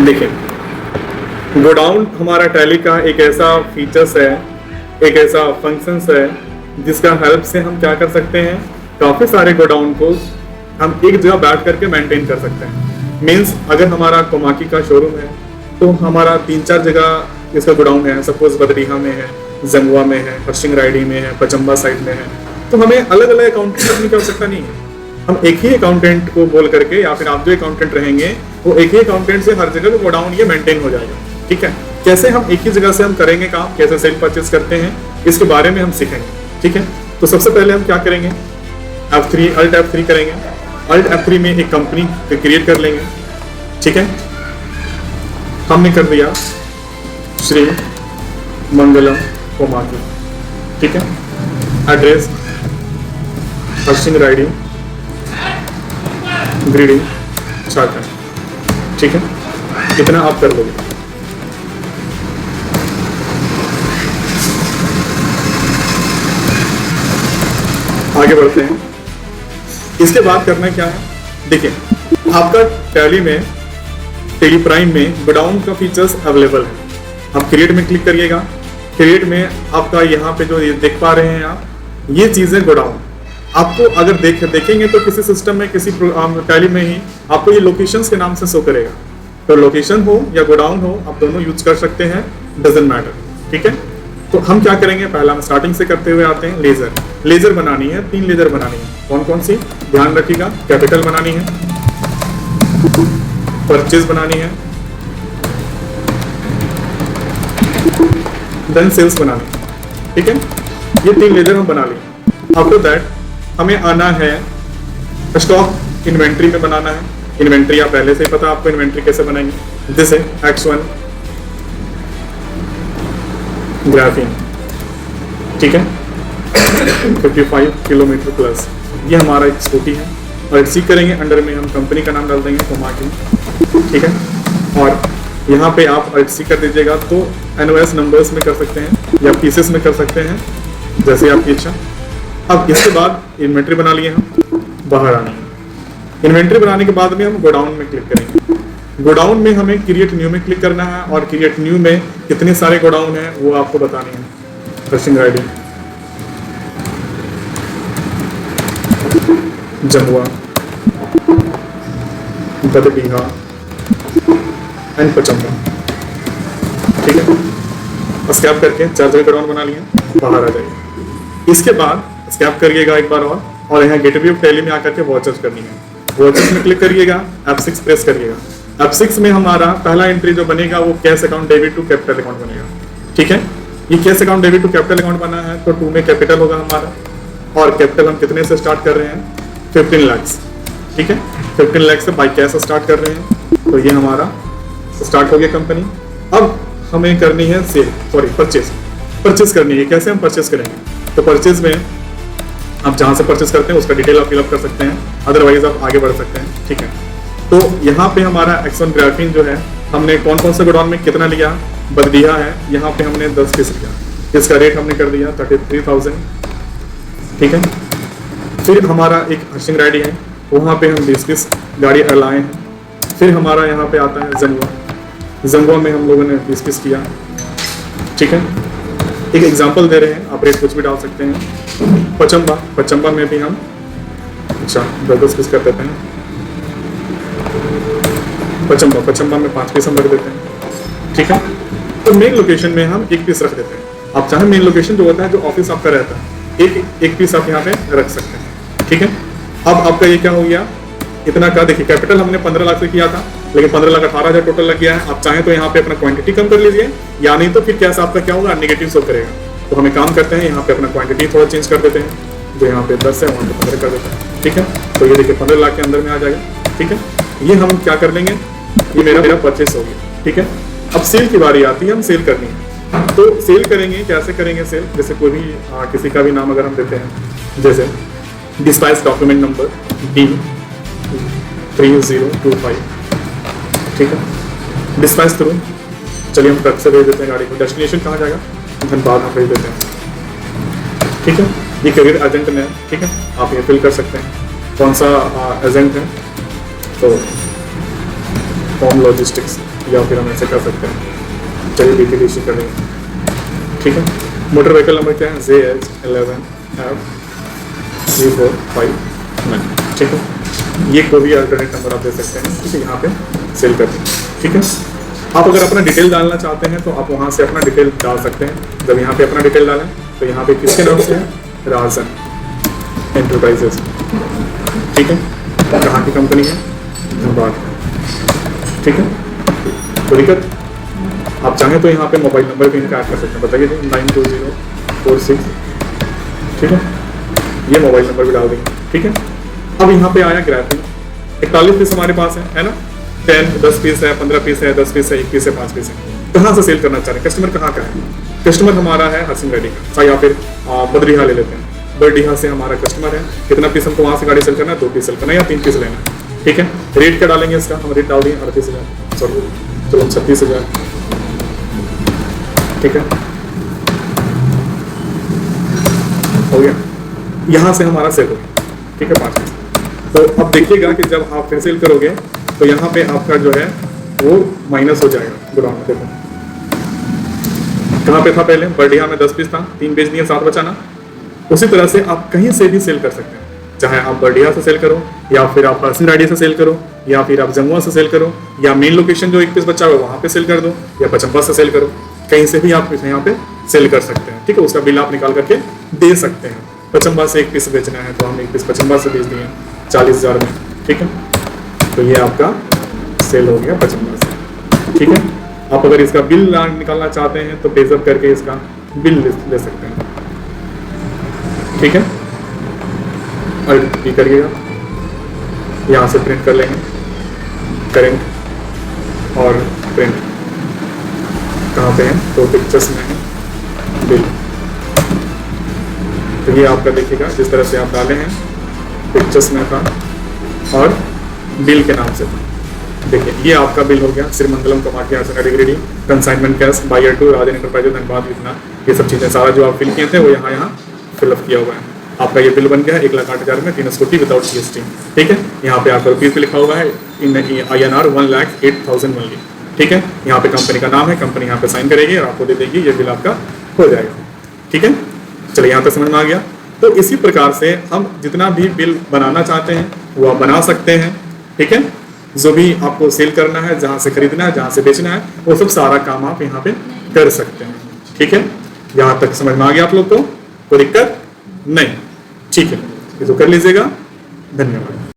देखिए, गोडाउन हमारा टैली का एक ऐसा फीचर्स है, एक ऐसा फंक्शंस है जिसका हेल्प से हम क्या कर सकते हैं, काफ़ी सारे गोडाउन को हम एक जगह बैठ करके मेंटेन कर सकते हैं। मीन्स अगर हमारा कोमाकी का शोरूम है तो हमारा 3-4 जगह इसका गोडाउन है, सपोज बदरीहा में है, जंगवा में है, हर्षिंग राइडी में है, पचम्बा साइड में है, तो हमें अलग अलग अकाउंटेंट रखने की आवश्यकता नहीं है। हम एक ही अकाउंटेंट को बोल करके, या फिर आप जो अकाउंटेंट रहेंगे वो एक ही अकाउंटेंट से हर जगह गोडाउन ये मेंटेन हो जाएगा। ठीक है, कैसे हम एक ही जगह से हम करेंगे काम, कैसे सेल परचेज करते हैं, इसके बारे में हम सीखेंगे। ठीक है, तो सबसे पहले हम क्या करेंगे, F3 Alt F3 करेंगे। Alt F3 में एक कंपनी क्रिएट कर लेंगे। ठीक है, हमने कर दिया श्री मंगलम कोमाकी। ठीक है, एड्रेस हर्षिंग राइडी ग्रीडी झारखंड। ठीक है, इतना आप कर लोगे। आगे बढ़ते हैं। इसके बाद करना क्या है, देखिए आपका टैली में, टैली प्राइम में गोडाउन का फीचर्स अवेलेबल है। आप क्रिएट में क्लिक करिएगा। क्रिएट में आपका यहाँ पे जो ये देख पा रहे हैं आप, ये चीजें गोडाउन आपको अगर देखेंगे तो किसी सिस्टम में, किसी टैली में ही आपको ये लोकेशंस के नाम से शो करेगा। तो लोकेशन हो या गोडाउन हो, आप दोनों यूज कर सकते हैं, डजंट मैटर। ठीक है, तो हम क्या करेंगे, पहला हम स्टार्टिंग से करते हुए आते हैं। लेजर बनानी है, 3 लेजर बनानी है। कौन कौन सी, ध्यान रखिएगा। कैपिटल बनानी है, परचेज बनानी है, देन सेल्स बनानी है। ठीक है, ये 3 लेजर हम बना लिए। आफ्टर दैट हमें आना है स्टॉक इन्वेंट्री में बनाना है। इन्वेंट्री आप पहले से ही पता आपको इन्वेंट्री कैसे बनाएंगे। जैसे X1 ग्राफिन, ठीक है, 55 किलोमीटर प्लस, ये हमारा एक स्कूटी है। और सी करेंगे, अंडर में हम कंपनी का नाम डाल देंगे कोमाकी। ठीक है, और यहाँ पे आप सी कर दीजिएगा। तो NOS नंबर्स में कर सकते हैं या पीसेस में कर सकते हैं, जैसे आपकी इच्छा। अब इसके बाद इन्वेंट्री बना लिए हम, बाहर आना है। इन्वेंट्री बनाने के बाद में हम गोडाउन में क्लिक करेंगे। गोडाउन में हमें क्रिएट न्यू में क्लिक करना है, और क्रिएट न्यू में कितने सारे गोडाउन हैं वो आपको बतानी है। हर्षिंग राइडी, जमुआ, बदरीहा एंड पचम्बा। ठीक है, स्कैप करके 4 जगह गोडाउन बना लिए, बाहर आ जाइए। इसके बाद स्कैप करिएगा एक बार और यहाँ गेटवे ऑफ टैली में आकर के वॉचर्स करनी है। वॉचर्स में क्लिक करिएगा, F6 प्रेस करिएगा। F6 में हमारा पहला एंट्री जो बनेगा वो cash account debit to capital account बनेगा। ठीक है, ये cash account debit to capital account बना है, तो 2 में कैपिटल होगा हमारा। और कैपिटल हम कितने से स्टार्ट कर रहे हैं, 15 लाख। ठीक है, 15 लाख से बाई कैश स्टार्ट कर रहे हैं। तो ये हमारा स्टार्ट हो गया कंपनी। अब हमें करनी है सेल, सॉरी परचेज करनी है। कैसे हम परचेज करेंगे, तो परचेज में आप जहाँ से परचेज करते हैं उसका डिटेल आप फिलअप कर सकते हैं, अदरवाइज आप आगे बढ़ सकते हैं। ठीक है, तो यहाँ पे हमारा X1 ग्राफिन जो है, हमने कौन कौन से गोडाउन में कितना लिया, बदरीहा है, यहाँ पे हमने 10 पीस लिया। इसका रेट हमने कर दिया 33,000। ठीक है, फिर हमारा एक हर्षिंग राइडी है, वहाँ पे हम 20 पीस गाड़ी लाए हैं। फिर हमारा यहाँ पे आता है जंगवा में हम लोगों ने 20 पीस किया। ठीक है, एक एग्जांपल दे रहे हैं, आप रेट कुछ भी डाल सकते हैं। पचम्बा में भी हम 10 पीस कर देते हैं। पचम्बा में 5 पीस हम रख देते हैं। ठीक है, तो मेन लोकेशन में हम 1 पीस रख देते हैं। आप चाहे मेन लोकेशन जो होता है, जो ऑफिस आपका रहता है, एक पीस आप यहाँ पे रख सकते हैं। ठीक है, अब आपका ये क्या हो गया, इतना का। देखिए कैपिटल हमने 15 लाख से किया था, लेकिन 15,18,000 टोटल लग गया है। आप चाहें तो यहाँ पे अपना क्वांटिटी कम कर लीजिए, या नहीं तो फिर कैश आपका क्या होगा, नेगेटिव शो करेगा। तो हमें काम करते हैं, यहाँ पे अपना क्वांटिटी थोड़ा चेंज कर देते हैं। जो यहाँ पे 10 है वहाँ पे 15 कर देते हैं। ठीक है, तो ये देखिए 15 लाख के अंदर में आ जाएगा। ठीक है, ये हम क्या कर लेंगे, ये मेरा परचेस हो गया। ठीक है, अब सेल की बारी आती है, हम सेल करनी है। तो सेल करेंगे, कैसे करेंगे सेल, जैसे कोई भी किसी का भी नाम अगर हम देते हैं, जैसे डिस्पैच डॉक्यूमेंट नंबर D3025। ठीक है, डिस्पैच थ्रू, चलिए हम ट्रक से भेज देते हैं गाड़ी को। डेस्टिनेशन कहाँ जाएगा, धनबाद हम भेज देते हैं। ठीक है, ये करियर एजेंट में है। ठीक है, आप ये फिल कर सकते हैं कौन सा एजेंट है, तो होम लॉजिस्टिक्स। या फिर हम ऐसे कर सकते हैं, चलिए BPD इशू कर देंगे, ठीक है। मोटर व्हीकल नंबर क्या है, JH11F3459, ठीक है। ये कोई भी अल्टरनेट नंबर आप दे सकते हैं, ठीक है, यहाँ पे सेल कर दें, ठीक है। आप अगर अपना डिटेल डालना चाहते हैं तो आप वहाँ से अपना डिटेल डाल सकते हैं। जब यहाँ पे अपना डिटेल डालें तो यहाँ पे किसके नाम से है, राजन एंटरप्राइजेस, ठीक है। कहाँ की कंपनी है, धनबाद, ठीक है। तो दिक्कत आप चाहें तो यहाँ पे मोबाइल नंबर भी इनका ऐड कर सकते हैं, बताइए 92046, ठीक है। ये मोबाइल नंबर भी डाल देंगे, ठीक है। अब यहाँ पे आया ग्राफिक, 41 पीस हमारे पास है ना, 10 पीस है, 15 पीस है, 10 पीस है, 1 पीस है, 5 पीस है। कहाँ से सेल करना चाह रहे हैं, कस्टमर कहाँ का है, कस्टमर हमारा है हरसिंह रेड्डी का, या फिर बद्रीहा ले लेते हैं, बद्रीहा से हमारा कस्टमर है। कितना पीस हमको वहाँ से गाड़ी सेल करना है, 2 पीस सेल करना है या 3 पीस लेना है, ठीक है। रेट क्या डालेंगे इसका, हम रेट डाल देंगे 38,000, सॉरी चलो 36,000, ठीक है, हो गया। यहाँ से हमारा सेल हो गया, ठीक है, 5 पीस। तो अब देखिएगा कि जब आप फिर सेल करोगे तो यहाँ पे आपका जो है वो माइनस हो जाएगा गोडाउन में। देखो कहाँ पे था पहले, बर्डिया में 10 पीस था, 3 बेच दिए, 7 बचा ना। उसी तरह से आप कहीं से भी सेल कर सकते हैं, चाहे आप बर्डिया से सेल करो, या फिर आप हरसिंह रेड्डी से सेल करो, या फिर आप जमुआ से सेल करो, या मेन लोकेशन जो 1 पीस बचा हुआ है वहाँ पे सेल कर दो, या पचम्बा से सेल करो, कहीं से भी आप यहाँ पे सेल कर सकते हैं, ठीक है। उसका बिल आप निकाल करके दे सकते हैं। पचम्बा से 1 पीस बेचना है तो हम 1 पीस पचम्बा से बेच दिए 40,000 में, ठीक है। तो ये आपका सेल हो गया पचम्बा से, ठीक है। आप अगर इसका बिल निकालना चाहते हैं तो पेजअप करके इसका बिल ले सकते हैं, ठीक है। और भी करिएगा, यहाँ से प्रिंट कर लेंगे, करेंट और प्रिंट कहाँ पे है, तो पिक्चर्स में है बिल। तो ये आपका देखिएगा जिस तरह से आप डाले हैं, पिक्चर्स में था और बिल के नाम से था। देखिए ये आपका बिल हो गया, श्रीमंगलम कमाटी ready, consignment cash, buyer to Rajan enterprises Dhanbad लिखना, ये सब चीज़ें सारा जो आप फिल किए थे वो यहाँ फिलअप किया हुआ है। आपका ये बिल बन गया है 1,08,000 में, 3 स्कूटी विदाउट GST, ठीक है। यहाँ पे आपका रुपीज़ पे लिखा हुआ है इन INR 1,08,000 ओनली, ठीक है। यहाँ पे कंपनी का नाम है, कंपनी यहाँ पे साइन करेगी और आपको दे देगी, ये बिल आपका हो जाएगा, ठीक है। चलिए यहाँ तक समझ में आ गया। तो इसी प्रकार से हम जितना भी बिल बनाना चाहते हैं वो आप बना सकते हैं, ठीक है। जो भी आपको सेल करना है, जहाँ से खरीदना है, जहाँ से बेचना है, वो सब सारा काम आप यहाँ पे कर सकते हैं, ठीक है। यहाँ तक समझ में आ गया आप लोग को, कोई दिक्कत नहीं, ठीक है। ये तो कर लीजिएगा, धन्यवाद।